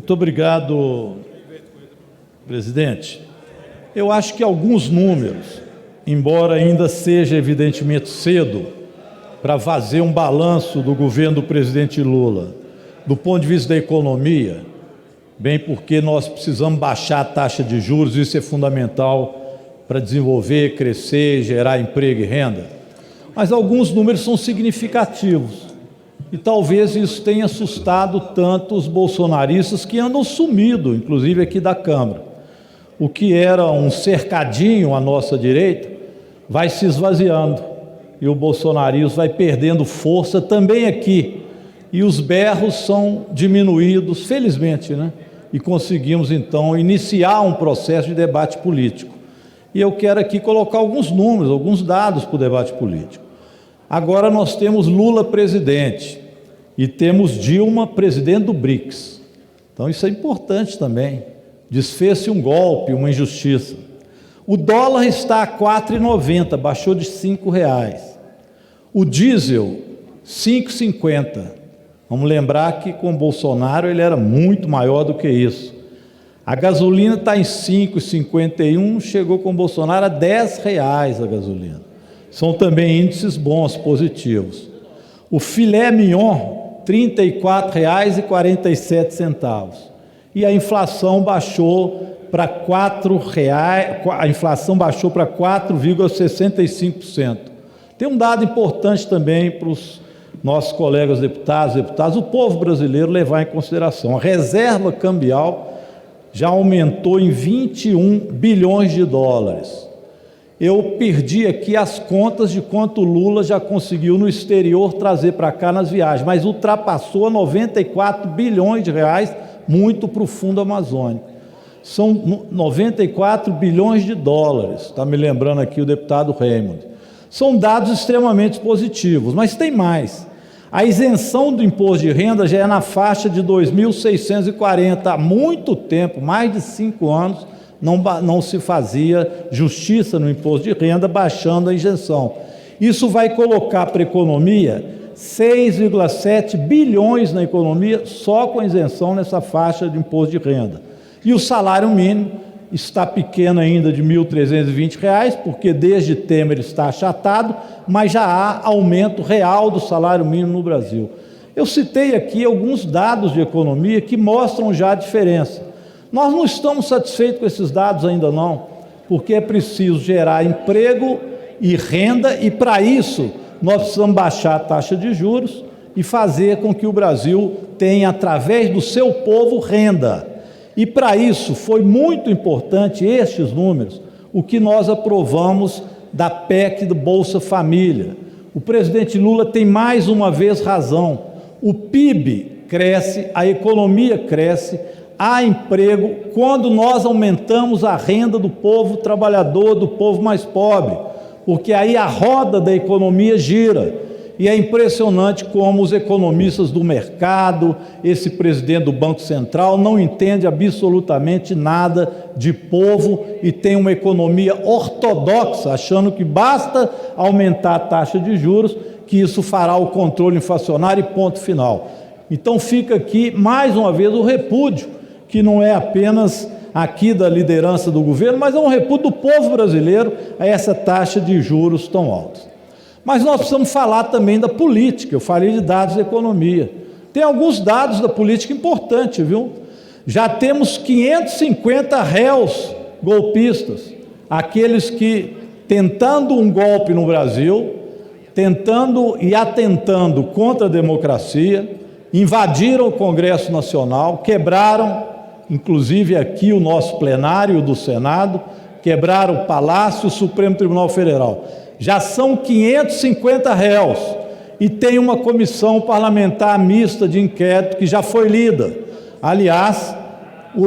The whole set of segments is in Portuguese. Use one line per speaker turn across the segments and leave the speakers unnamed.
Muito obrigado, presidente. Eu acho que alguns números, embora ainda seja evidentemente cedo para fazer um balanço do governo do presidente Lula, do ponto de vista da economia, bem porque nós precisamos baixar a taxa de juros, isso é fundamental para desenvolver, crescer, gerar emprego e renda. Mas alguns números são significativos e talvez isso tenha assustado tanto os bolsonaristas que andam sumidos, inclusive aqui da Câmara. O que era um cercadinho à nossa direita vai se esvaziando e o bolsonarismo vai perdendo força também aqui. E os berros são diminuídos, felizmente, né? E conseguimos, então, iniciar um processo de debate político. E eu quero aqui colocar alguns números, alguns dados para o debate político. Agora nós temos Lula presidente e temos Dilma presidente do BRICS. Então isso é importante também. Desfez-se um golpe, uma injustiça. O dólar está a R$ 4,90, baixou de R$ 5,00. O diesel, R$ 5,50. Vamos lembrar que com Bolsonaro ele era muito maior do que isso. A gasolina está em R$ 5,51, chegou com Bolsonaro a R$ 10,00 a gasolina. São também índices bons, positivos. O filé mignon, R$ 34,47. E a inflação baixou para R$ 4,65%. Tem um dado importante também para os nossos colegas deputados, o povo brasileiro levar em consideração. A reserva cambial já aumentou em 21 bilhões de dólares. Eu perdi aqui as contas de quanto o Lula já conseguiu no exterior trazer para cá nas viagens, mas ultrapassou 94 bilhões de reais, muito para o Fundo Amazônico. São 94 bilhões de dólares, está me lembrando aqui o deputado Raymond. São dados extremamente positivos, mas tem mais. A isenção do imposto de renda já é na faixa de 2.640, há muito tempo, mais de 5 anos, não se fazia justiça no imposto de renda, baixando a isenção. Isso vai colocar para a economia 6,7 bilhões na economia, só com a isenção nessa faixa de imposto de renda. E o salário mínimo está pequeno ainda, de R$ 1.320, porque desde Temer está achatado, mas já há aumento real do salário mínimo no Brasil. Eu citei aqui alguns dados de economia que mostram já a diferença. Nós não estamos satisfeitos com esses dados ainda não, porque é preciso gerar emprego e renda, e para isso nós precisamos baixar a taxa de juros e fazer com que o Brasil tenha, através do seu povo, renda. E para isso foi muito importante estes números, o que nós aprovamos da PEC do Bolsa Família. O presidente Lula tem mais uma vez razão. O PIB cresce, a economia cresce, há emprego quando nós aumentamos a renda do povo trabalhador, do povo mais pobre, porque aí a roda da economia gira. E é impressionante como os economistas do mercado, esse presidente do Banco Central, não entende absolutamente nada de povo e tem uma economia ortodoxa, achando que basta aumentar a taxa de juros, que isso fará o controle inflacionário e ponto final. Então fica aqui, mais uma vez, o repúdio, que não é apenas aqui da liderança do governo, mas é um repúdio do povo brasileiro a essa taxa de juros tão alta. Mas nós precisamos falar também da política. Eu falei de dados da economia. Tem alguns dados da política importantes, viu? Já temos 550 réus golpistas, aqueles que, tentando um golpe no Brasil, tentando e atentando contra a democracia, invadiram o Congresso Nacional, quebraram, inclusive aqui o nosso plenário do Senado, quebraram o Palácio, o Supremo Tribunal Federal. Já são 550 réus e tem uma comissão parlamentar mista de inquérito que já foi lida. Aliás,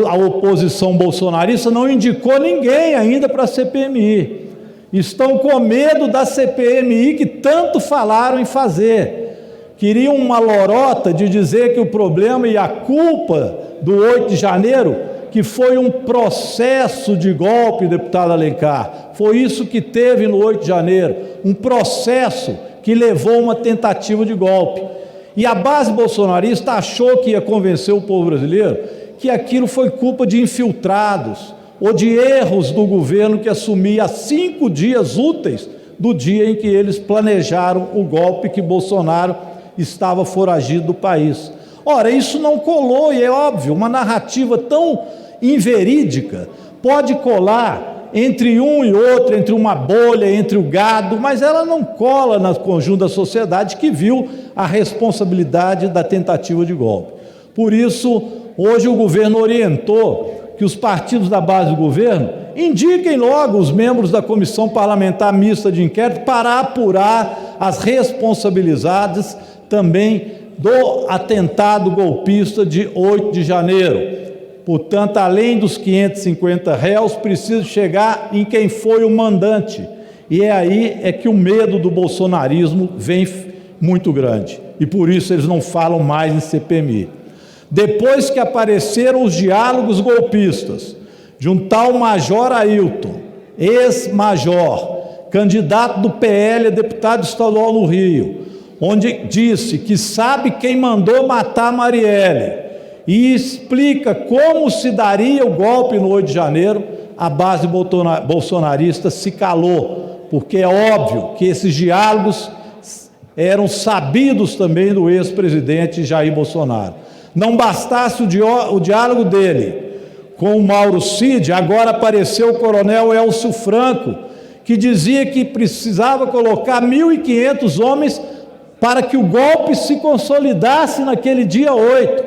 a oposição bolsonarista não indicou ninguém ainda para a CPMI. Estão com medo da CPMI que tanto falaram em fazer. Queriam uma lorota de dizer que o problema e a culpa do 8 de janeiro, que foi um processo de golpe, deputado Alencar. Foi isso que teve no 8 de janeiro, um processo que levou a uma tentativa de golpe. E a base bolsonarista achou que ia convencer o povo brasileiro que aquilo foi culpa de infiltrados ou de erros do governo que assumia 5 dias úteis do dia em que eles planejaram o golpe, que Bolsonaro estava foragido do país. Ora, isso não colou, e é óbvio, uma narrativa tão inverídica pode colar entre um e outro, entre uma bolha, entre o gado, mas ela não cola no conjunto da sociedade que viu a responsabilidade da tentativa de golpe. Por isso, hoje o governo orientou que os partidos da base do governo indiquem logo os membros da Comissão Parlamentar Mista de Inquérito para apurar as responsabilidades também do atentado golpista de 8 de janeiro. Portanto, além dos 550 réus, precisa chegar em quem foi o mandante. E é aí que o medo do bolsonarismo vem muito grande. E por isso eles não falam mais em CPMI. Depois que apareceram os diálogos golpistas de um tal Major Ailton, ex-major, candidato do PL a deputado estadual no Rio, onde disse que sabe quem mandou matar Marielle e explica como se daria o golpe no 8 de janeiro, a base bolsonarista se calou, porque é óbvio que esses diálogos eram sabidos também do ex-presidente Jair Bolsonaro. Não bastasse o diálogo dele com o Mauro Cid, agora apareceu o coronel Elcio Franco, que dizia que precisava colocar 1.500 homens para que o golpe se consolidasse naquele dia 8,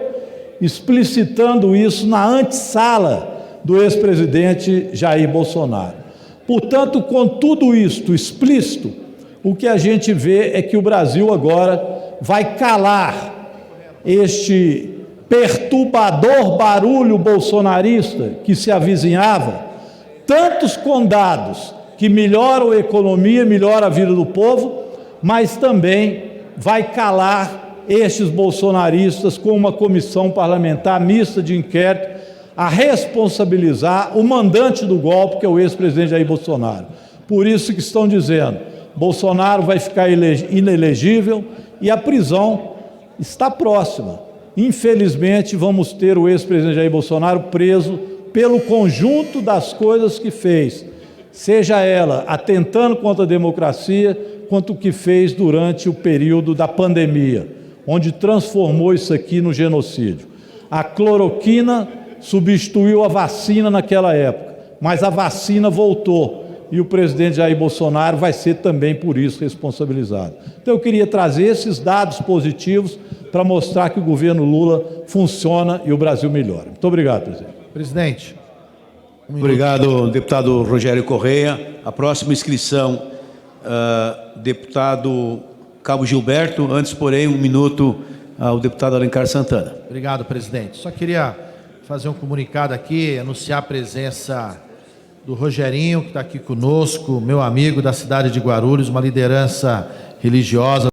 explicitando isso na antessala do ex-presidente Jair Bolsonaro. Portanto, com tudo isto explícito, o que a gente vê é que o Brasil agora vai calar este perturbador barulho bolsonarista que se avizinhava, tantos condados que melhoram a economia, melhoram a vida do povo, mas também vai calar estes bolsonaristas com uma comissão parlamentar mista de inquérito a responsabilizar o mandante do golpe, que é o ex-presidente Jair Bolsonaro. Por isso que estão dizendo, Bolsonaro vai ficar inelegível e a prisão está próxima. Infelizmente, vamos ter o ex-presidente Jair Bolsonaro preso pelo conjunto das coisas que fez, seja ela atentando contra a democracia, quanto o que fez durante o período da pandemia, onde transformou isso aqui no genocídio. A cloroquina substituiu a vacina naquela época, mas a vacina voltou e o presidente Jair Bolsonaro vai ser também por isso responsabilizado. Então eu queria trazer esses dados positivos para mostrar que o governo Lula funciona e o Brasil melhora. Muito obrigado, presidente.
Presidente.
Obrigado, deputado Rogério Correia. A próxima inscrição, deputado Cabo Gilberto. Antes, porém, 1 minuto ao deputado Alencar Santana.
Obrigado, presidente. Só queria fazer um comunicado aqui, anunciar a presença do Rogerinho, que está aqui conosco, meu amigo da cidade de Guarulhos, uma liderança religiosa